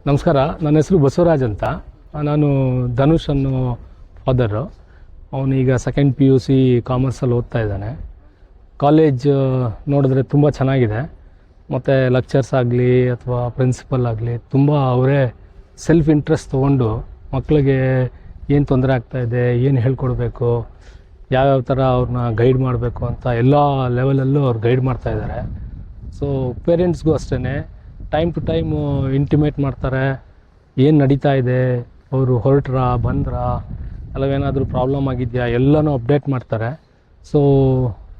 ನಮಸ್ಕಾರ, ನನ್ನ ಹೆಸರು ಬಸವರಾಜ್ ಅಂತ. ನಾನು ಧನುಷ್ ಅನ್ನೋ ಫಾದರು. ಅವನೀಗ ಸೆಕೆಂಡ್ PUC ಕಾಮರ್ಸಲ್ಲಿ ಓದ್ತಾ ಇದ್ದಾನೆ. ಕಾಲೇಜ್ ನೋಡಿದ್ರೆ ತುಂಬ ಚೆನ್ನಾಗಿದೆ. ಮತ್ತು ಲೆಕ್ಚರ್ಸ್ ಆಗಲಿ ಅಥವಾ ಪ್ರಿನ್ಸಿಪಲ್ ಆಗಲಿ ತುಂಬ ಅವರೇ ಸೆಲ್ಫ್ ಇಂಟ್ರೆಸ್ಟ್ ತೊಗೊಂಡು ಮಕ್ಕಳಿಗೆ ಏನು ತೊಂದರೆ ಆಗ್ತಾಯಿದೆ, ಏನು ಹೇಳ್ಕೊಡ್ಬೇಕು, ಯಾವ್ಯಾವ ಥರ ಅವ್ರನ್ನ ಗೈಡ್ ಮಾಡಬೇಕು ಅಂತ ಎಲ್ಲ ಲೆವೆಲಲ್ಲೂ ಅವ್ರು ಗೈಡ್ ಮಾಡ್ತಾಯಿದ್ದಾರೆ. ಸೊ ಪೇರೆಂಟ್ಸ್ಗೂ ಅಷ್ಟೇ ಟೈಮ್ ಟು ಟೈಮು ಇಂಟಿಮೇಟ್ ಮಾಡ್ತಾರೆ, ಏನು ನಡೀತಾ ಇದೆ, ಅವರು ಹೊರಟ್ರಾ ಬಂದ್ರಾ ಅಲ್ಲವೇನಾದರೂ ಪ್ರಾಬ್ಲಮ್ ಆಗಿದೆಯಾ ಎಲ್ಲನೂ ಅಪ್ಡೇಟ್ ಮಾಡ್ತಾರೆ. ಸೊ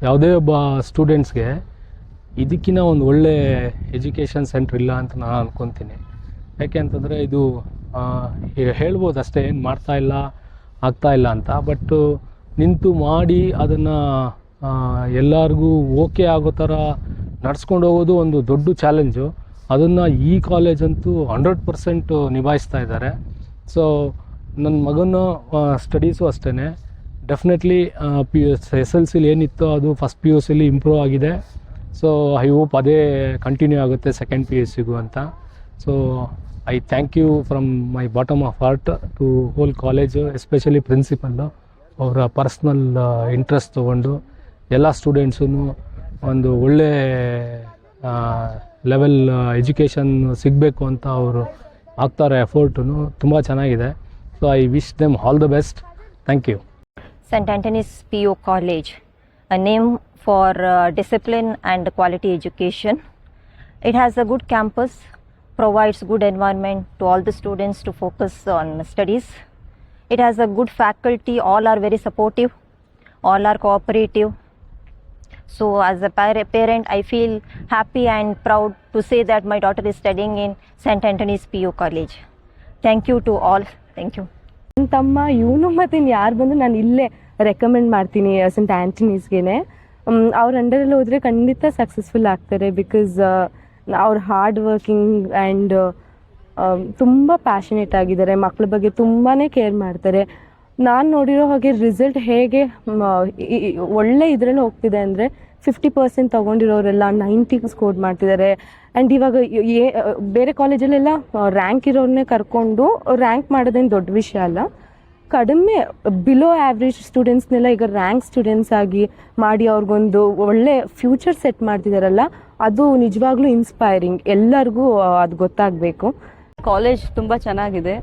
ಯಾವುದೇ ಒಬ್ಬ ಸ್ಟೂಡೆಂಟ್ಸ್ಗೆ ಇದಕ್ಕಿಂತ ಒಂದು ಒಳ್ಳೆ ಎಜುಕೇಷನ್ ಸೆಂಟ್ರ್ ಇಲ್ಲ ಅಂತ ನಾನು ಅಂದ್ಕೊತೀನಿ. ಯಾಕೆ ಅಂತಂದರೆ ಇದು ಹೇಳ್ಬೋದು ಅಷ್ಟೇ, ಏನು ಆಗ್ತಾಯಿಲ್ಲ ಅಂತ. ಬಟ್ಟು ನಿಂತು ಮಾಡಿ ಅದನ್ನು ಎಲ್ಲರಿಗೂ ಓಕೆ ಆಗೋ ಥರ ನಡ್ಸ್ಕೊಂಡು ಹೋಗೋದು ಒಂದು ದೊಡ್ಡ ಚಾಲೆಂಜು. ಅದನ್ನು ಈ ಕಾಲೇಜಂತೂ 100% ನಿಭಾಯಿಸ್ತಾ ಇದ್ದಾರೆ. ಸೊ ನನ್ನ ಮಗನ ಸ್ಟಡೀಸು ಅಷ್ಟೇ ಡೆಫಿನೆಟ್ಲಿ SSLCಲಿ ಏನಿತ್ತೋ ಅದು ಫಸ್ಟ್ PUCಲಿ ಇಂಪ್ರೂವ್ ಆಗಿದೆ. ಸೊ ಐ ಹೋಪ್ ಅದೇ ಕಂಟಿನ್ಯೂ ಆಗುತ್ತೆ ಸೆಕೆಂಡ್ PUCಗೂ ಅಂತ. So I thank you from my bottom of heart to whole college, especially principal. ಅವರ ಪರ್ಸ್ನಲ್ ಇಂಟ್ರೆಸ್ಟ್ ತೊಗೊಂಡು ಎಲ್ಲ ಸ್ಟೂಡೆಂಟ್ಸೂ ಒಂದು ಒಳ್ಳೆ ಲೆವೆಲ್ ಎಜುಕೇಷನ್ ಸಿಗಬೇಕು ಅಂತ ಅವರು ಆಗ್ತಾರೆ. ಎಫರ್ಟು ತುಂಬ ಚೆನ್ನಾಗಿದೆ. So I wish them all the best. Thank you. St. Anthony's PU College, a name for discipline and quality education. It has a good campus, provides good environment to all the students to focus on studies. It has a good faculty, all are very supportive, all are cooperative. So as a parent, I feel happy and proud to say that my daughter is studying in St. Anthony's PU College. Thank you to all. Thank you. ನನ್ನ ತಮ್ಮ ಇವನು ಮತ್ತು ಯಾರು ಬಂದು ನಾನು ಇಲ್ಲೇ recommend ಮಾಡ್ತೀನಿ St. Anthony'sಗೆ. ಅವ್ರ ಅಂಡರಲ್ಲಿ ಹೋದರೆ ಖಂಡಿತ ಸಕ್ಸಸ್ಫುಲ್ ಆಗ್ತಾರೆ. ಬಿಕಾಸ್ ಅವ್ರು ಹಾರ್ಡ್ ವರ್ಕಿಂಗ್ ಆ್ಯಂಡ್ ತುಂಬ ಪ್ಯಾಷನೇಟ್ ಆಗಿದ್ದಾರೆ. ಮಕ್ಕಳ ಬಗ್ಗೆ ತುಂಬಾ ಕೇರ್ ಮಾಡ್ತಾರೆ. ನಾನು ನೋಡಿರೋ ಹಾಗೆ ರಿಸಲ್ಟ್ ಹೇಗೆ ಒಳ್ಳೆ ಇದರಲ್ಲಿ ಹೋಗ್ತಿದೆ ಅಂದರೆ 50% ತೊಗೊಂಡಿರೋರೆಲ್ಲ 90 ಸ್ಕೋರ್ ಮಾಡ್ತಿದ್ದಾರೆ. ಆ್ಯಂಡ್ ಇವಾಗ ಬೇರೆ ಕಾಲೇಜಲ್ಲೆಲ್ಲ ರ್ಯಾಂಕ್ ಇರೋರನ್ನೇ ಕರ್ಕೊಂಡು ರ್ಯಾಂಕ್ ಮಾಡೋದೇನು ದೊಡ್ಡ ವಿಷಯ ಅಲ್ಲ. ಕಡಿಮೆ ಬಿಲೋ ಆ್ಯಾವ್ರೇಜ್ ಸ್ಟೂಡೆಂಟ್ಸ್ನೆಲ್ಲ ಈಗ ರ್ಯಾಂಕ್ ಸ್ಟೂಡೆಂಟ್ಸ್ ಆಗಿ ಮಾಡಿ ಅವ್ರಿಗೊಂದು ಒಳ್ಳೆ ಫ್ಯೂಚರ್ ಸೆಟ್ ಮಾಡ್ತಿದ್ದಾರಲ್ಲ, ಅದು ನಿಜವಾಗ್ಲೂ ಇನ್ಸ್ಪೈರಿಂಗ್. ಎಲ್ಲರಿಗೂ ಅದು ಗೊತ್ತಾಗಬೇಕು. ಕಾಲೇಜ್ ತುಂಬ ಚೆನ್ನಾಗಿದೆ.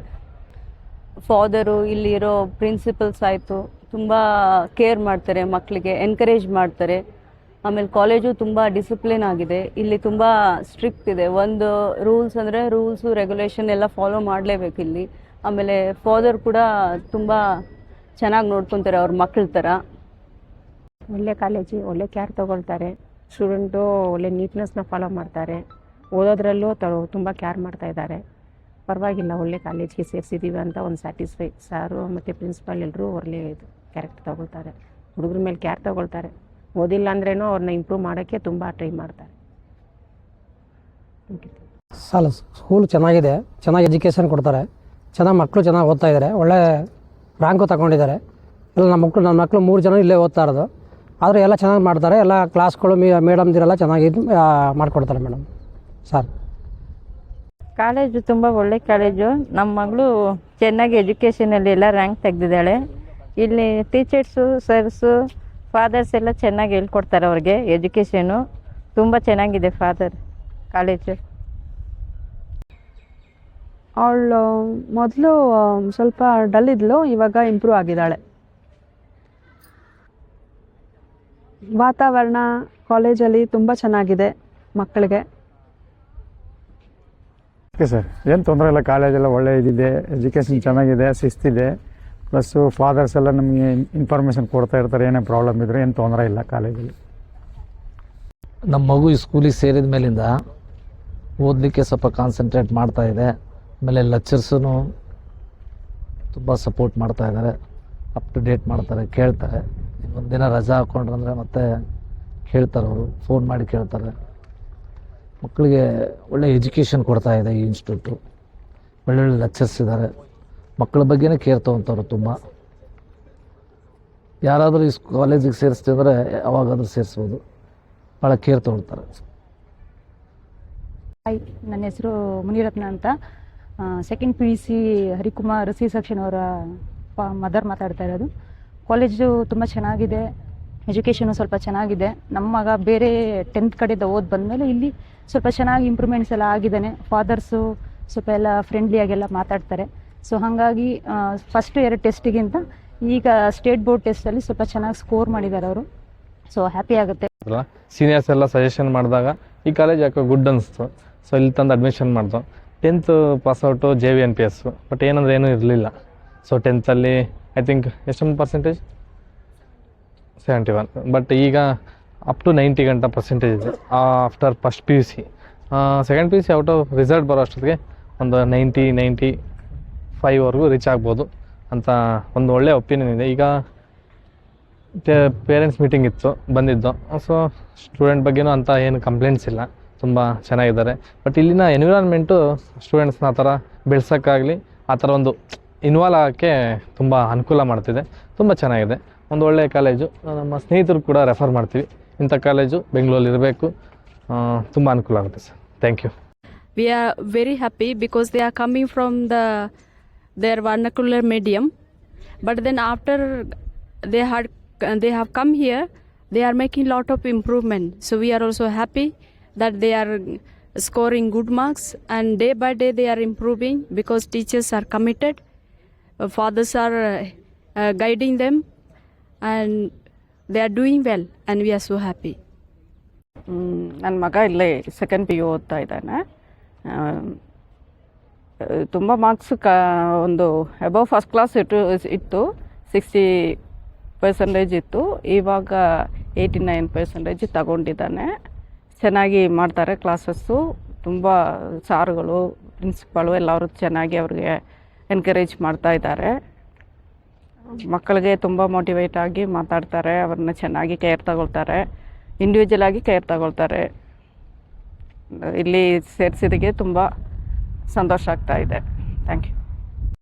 ಫಾದರು, ಇಲ್ಲಿರೋ ಪ್ರಿನ್ಸಿಪಲ್ಸ್ ಆಯಿತು, ತುಂಬ ಕೇರ್ ಮಾಡ್ತಾರೆ, ಮಕ್ಕಳಿಗೆ ಎನ್ಕರೇಜ್ ಮಾಡ್ತಾರೆ. ಆಮೇಲೆ ಕಾಲೇಜು ತುಂಬ ಡಿಸಿಪ್ಲಿನ್ ಆಗಿದೆ. ಇಲ್ಲಿ ತುಂಬ ಸ್ಟ್ರಿಕ್ಟ್ ಇದೆ. ಒಂದು ರೂಲ್ಸ್ ಅಂದರೆ ರೂಲ್ಸು ರೆಗ್ಯುಲೇಷನ್ ಎಲ್ಲ ಫಾಲೋ ಮಾಡಲೇಬೇಕು ಇಲ್ಲಿ. ಆಮೇಲೆ ಫಾದರ್ ಕೂಡ ತುಂಬ ಚೆನ್ನಾಗಿ ನೋಡ್ಕೊತಾರೆ ಅವ್ರ ಮಕ್ಕಳ ಥರ. ಒಳ್ಳೆ ಕಾಲೇಜು, ಒಳ್ಳೆ ಕೇರ್ ತೊಗೊಳ್ತಾರೆ. ಸ್ಟೂಡೆಂಟು ಒಳ್ಳೆ ನೀಟ್ನೆಸ್ನ ಫಾಲೋ ಮಾಡ್ತಾರೆ. ಓದೋದ್ರಲ್ಲೂ ತುಂಬ ಕೇರ್ ಮಾಡ್ತಾ ಇದ್ದಾರೆ. ಪರವಾಗಿಲ್ಲ, ಒಳ್ಳೆ ಕಾಲೇಜ್ಗೆ ಸೇರಿಸಿದ್ದೀವಿ ಅಂತ ಒಂದು ಸ್ಯಾಟಿಸ್ಫೈ. ಸಾರು ಮತ್ತು ಪ್ರಿನ್ಸಿಪಾಲ್ ಎಲ್ಲರೂ ಒಳ್ಳೆ ಇದು ಕ್ಯಾರೆಕ್ಟರ್ ತೊಗೊಳ್ತಾರೆ. ಹುಡುಗ್ರ ಮೇಲೆ ಕೇರ್ ತೊಗೊಳ್ತಾರೆ. ಓದಿಲ್ಲ ಅಂದ್ರೇನೋ ಅವ್ರನ್ನ ಇಂಪ್ರೂವ್ ಮಾಡೋಕ್ಕೆ ತುಂಬ ಟ್ರೈ ಮಾಡ್ತಾರೆ. ಸ್ಕೂಲ್ ಚೆನ್ನಾಗಿದೆ, ಚೆನ್ನಾಗಿ ಎಜುಕೇಷನ್ ಕೊಡ್ತಾರೆ, ಚೆನ್ನಾಗಿ ಮಕ್ಕಳು ಚೆನ್ನಾಗಿ ಓದ್ತಾ ಇದ್ದಾರೆ, ಒಳ್ಳೆ ರ್ಯಾಂಕು ತಗೊಂಡಿದ್ದಾರೆ. ಎಲ್ಲ ನನ್ನ ಮಕ್ಕಳು 3 ಜನ ಇಲ್ಲೇ ಓದ್ತಾ ಇರೋದು. ಆದರೆ ಎಲ್ಲ ಚೆನ್ನಾಗಿ ಮಾಡ್ತಾರೆ. ಎಲ್ಲ ಕ್ಲಾಸ್ಗಳು ಮೇಡಮ್ದಿರೆಲ್ಲ ಚೆನ್ನಾಗಿ ಮಾಡಿಕೊಡ್ತಾರೆ ಮೇಡಮ್ ಸರ್. ಕಾಲೇಜು ತುಂಬ ಒಳ್ಳೆ ಕಾಲೇಜು. ನಮ್ಮ ಮಗಳು ಚೆನ್ನಾಗಿ ಎಜುಕೇಷನಲ್ಲಿ ಎಲ್ಲ ರ್ಯಾಂಕ್ ತೆಗೆದಿದ್ದಾಳೆ. ಇಲ್ಲಿ ಟೀಚರ್ಸು, ಸರ್ಸು, ಫಾದರ್ಸ್ ಎಲ್ಲ ಚೆನ್ನಾಗಿ ಹೇಳ್ಕೊಡ್ತಾರೆ ಅವ್ರಿಗೆ. ಎಜುಕೇಷನು ತುಂಬ ಚೆನ್ನಾಗಿದೆ ಫಾದರ್ ಕಾಲೇಜು. ಅವಳು ಮೊದಲು ಸ್ವಲ್ಪ ಡಲ್ ಇದ್ಲು, ಇವಾಗ ಇಂಪ್ರೂವ್ ಆಗಿದ್ದಾಳೆ. ವಾತಾವರಣ ಕಾಲೇಜಲ್ಲಿ ತುಂಬ ಚೆನ್ನಾಗಿದೆ ಮಕ್ಕಳಿಗೆ. ಓಕೆ ಸರ್, ಏನು ತೊಂದರೆ ಇಲ್ಲ. ಕಾಲೇಜೆಲ್ಲ ಒಳ್ಳೆ ಇದಿದೆ, ಎಜುಕೇಷನ್ ಚೆನ್ನಾಗಿದೆ, ಶಿಸ್ತಿದೆ. ಪ್ಲಸ್ಸು ಫಾದರ್ಸ್ ಎಲ್ಲ ನಮಗೆ ಇನ್ಫಾರ್ಮೇಷನ್ ಕೊಡ್ತಾ ಇರ್ತಾರೆ, ಏನೇ ಪ್ರಾಬ್ಲಮ್ ಇದ್ದರೆ ಏನು ತೊಂದರೆ ಇಲ್ಲ ಕಾಲೇಜಲ್ಲಿ. ನಮ್ಮ ಮಗು ಈ ಸ್ಕೂಲಿಗೆ ಸೇರಿದ ಮೇಲಿಂದ ಓದಲಿಕ್ಕೆ ಸ್ವಲ್ಪ ಕಾನ್ಸಂಟ್ರೇಟ್ ಮಾಡ್ತಾ ಇದೆ. ಆಮೇಲೆ ಲೆಕ್ಚರ್ಸೂ ತುಂಬ ಸಪೋರ್ಟ್ ಮಾಡ್ತಾ ಇದ್ದಾರೆ, ಅಪ್ ಟು ಡೇಟ್ ಮಾಡ್ತಾರೆ, ಕೇಳ್ತಾರೆ. ಒಂದಿನ ರಜಾ ಹಾಕ್ಕೊಂಡ್ರಂದರೆ ಮತ್ತೆ ಕೇಳ್ತಾರೆ, ಅವರು ಫೋನ್ ಮಾಡಿ ಕೇಳ್ತಾರೆ. ಮಕ್ಕಳಿಗೆ ಒಳ್ಳೆ ಎಜುಕೇಷನ್ ಕೊಡ್ತಾ ಇದೆ ಈ ಇನ್ಸ್ಟಿಟ್ಯೂಟು. ಒಳ್ಳೊಳ್ಳೆ ಲೆಕ್ಚರ್ಸ್ ಇದ್ದಾರೆ, ಮಕ್ಕಳ ಬಗ್ಗೆನೇ ಕೇರ್ ತೊಗೊತಾರೆ ತುಂಬ. ಯಾರಾದರೂ ಈ ಕಾಲೇಜಿಗೆ ಸೇರಿಸ್ತಿದ್ರೆ ಯಾವಾಗಾದರೂ ಸೇರಿಸ್ಬೋದು, ಭಾಳ ಕೇರ್ ತೊಗೊಳ್ತಾರೆ. ಹಾಯ್, ನನ್ನ ಹೆಸರು ಮುನಿರತ್ನ ಅಂತ. Second PUC Harikumar C section ಅವರ ಮದರ್ ಮಾತಾಡ್ತಾ ಇರೋದು. ಕಾಲೇಜು ತುಂಬ ಚೆನ್ನಾಗಿದೆ, ಎಜುಕೇಷನು ಸ್ವಲ್ಪ ಚೆನ್ನಾಗಿದೆ. ನಮ್ಮ ಮಗ ಬೇರೆ 10th ಕಡೆಯಿಂದ ಬಂದಮೇಲೆ ಇಲ್ಲಿ ಸ್ವಲ್ಪ ಚೆನ್ನಾಗಿ ಇಂಪ್ರೂವ್ಮೆಂಟ್ಸ್ ಎಲ್ಲ ಆಗಿದ್ದಾನೆ. ಫಾದರ್ಸು ಸ್ವಲ್ಪ ಎಲ್ಲ ಫ್ರೆಂಡ್ಲಿಯಾಗೆಲ್ಲ ಮಾತಾಡ್ತಾರೆ. ಸೊ ಹಾಗಾಗಿ ಫಸ್ಟ್ 2 ಟೆಸ್ಟಿಗಿಂತ ಈಗ ಸ್ಟೇಟ್ ಬೋರ್ಡ್ ಟೆಸ್ಟಲ್ಲಿ ಸ್ವಲ್ಪ ಚೆನ್ನಾಗಿ ಸ್ಕೋರ್ ಮಾಡಿದ್ದಾರೆ ಅವರು. ಸೊ ಹ್ಯಾಪಿ ಆಗುತ್ತೆ. ಸೀನಿಯರ್ಸ್ ಎಲ್ಲ ಸಜೆಷನ್ ಮಾಡಿದಾಗ ಈ ಕಾಲೇಜ್ ಯಾಕೋ ಗುಡ್ ಅನಿಸ್ತು. ಸೊ ಇಲ್ಲಿ ತಂದು ಅಡ್ಮಿಷನ್ ಮಾಡ್ದು. 10th ಪಾಸ್ಔಟು JVNPS, ಬಟ್ ಏನಂದ್ರೆ ಏನೂ ಇರಲಿಲ್ಲ. ಸೊ 10th ಐ ಥಿಂಕ್ ಎಷ್ಟೊಂದು ಪರ್ಸೆಂಟೇಜ್ 71, ಬಟ್ ಈಗ ಅಪ್ ಟು 90 ಗಂಟ ಪರ್ಸೆಂಟೇಜ್ ಇದೆ after first PUC. Second PUC out of result ಬರೋ ಅಷ್ಟೊತ್ತಿಗೆ ಒಂದು 90-95ವರೆಗೂ ರೀಚ್ ಆಗ್ಬೋದು ಅಂತ ಒಂದು ಒಳ್ಳೆಯ ಒಪಿನಿಯನ್ ಇದೆ. ಈಗ ಪೇರೆಂಟ್ಸ್ ಮೀಟಿಂಗ್ ಬಂದಿದ್ದು. ಸೊ ಸ್ಟೂಡೆಂಟ್ ಬಗ್ಗೆನೂ ಅಂತ ಏನು ಕಂಪ್ಲೇಂಟ್ಸ್ ಇಲ್ಲ, ತುಂಬ ಚೆನ್ನಾಗಿದ್ದಾರೆ. ಬಟ್ ಇಲ್ಲಿನ ಎನ್ವಿರಾನ್ಮೆಂಟು ಸ್ಟೂಡೆಂಟ್ಸ್ನ ಆ ಥರ ಬೆಳ್ಸೋಕ್ಕಾಗಲಿ ಆ ಥರ ಒಂದು ಇನ್ವಾಲ್ವ್ ಆಗೋಕ್ಕೆ ತುಂಬ ಅನುಕೂಲ ಮಾಡ್ತಿದೆ. ತುಂಬ ಚೆನ್ನಾಗಿದೆ, ಒಂದು ಒಳ್ಳೆಯ ಕಾಲೇಜು. ನಮ್ಮ ಸ್ನೇಹಿತರು ಕೂಡ ರೆಫರ್ ಮಾಡ್ತೀವಿ, ಇಂಥ ಕಾಲೇಜು ಬೆಂಗಳೂರಲ್ಲಿ ಇರಬೇಕು, ತುಂಬ ಅನುಕೂಲ ಆಗುತ್ತೆ sir. Thank you. We are very happy because they are coming from their vernacular medium, but then after they have come here, they are making lot of improvement. So we are also happy that they are scoring good marks, and day by day they are improving because teachers are committed, fathers are guiding them, and they are doing well, and we are so happy. ನನ್ನ ಮಗ ಇಲ್ಲೇ second PU ಓದ್ತಾ ಇದ್ದಾನೆ. ತುಂಬ marks ಒಂದು above first class ಇತ್ತು, 60% ಇತ್ತು. ಇವಾಗ 89% ತಗೊಂಡಿದ್ದಾನೆ. ಚೆನ್ನಾಗಿ ಮಾಡ್ತಾರೆ ಕ್ಲಾಸಸ್ಸು. ತುಂಬ ಸಾರುಗಳು, ಪ್ರಿನ್ಸಿಪಾಲು ಎಲ್ಲರೂ ಚೆನ್ನಾಗಿ ಅವ್ರಿಗೆ ಎನ್ಕರೇಜ್ ಮಾಡ್ತಾ ಇದ್ದಾರೆ. ಮಕ್ಕಳಿಗೆ ತುಂಬ ಮೋಟಿವೇಟ್ ಆಗಿ ಮಾತಾಡ್ತಾರೆ, ಅವ್ರನ್ನ ಚೆನ್ನಾಗಿ ಕೇರ್ ತಗೊಳ್ತಾರೆ, ಇಂಡಿವಿಜುವಲ್ ಆಗಿ ಕೇರ್ ತಗೊಳ್ತಾರೆ. ಇಲ್ಲಿ ಸೇರಿಸಿದಕ್ಕೆ ತುಂಬ ಸಂತೋಷ ಆಗ್ತಾ ಇದೆ. Thank you.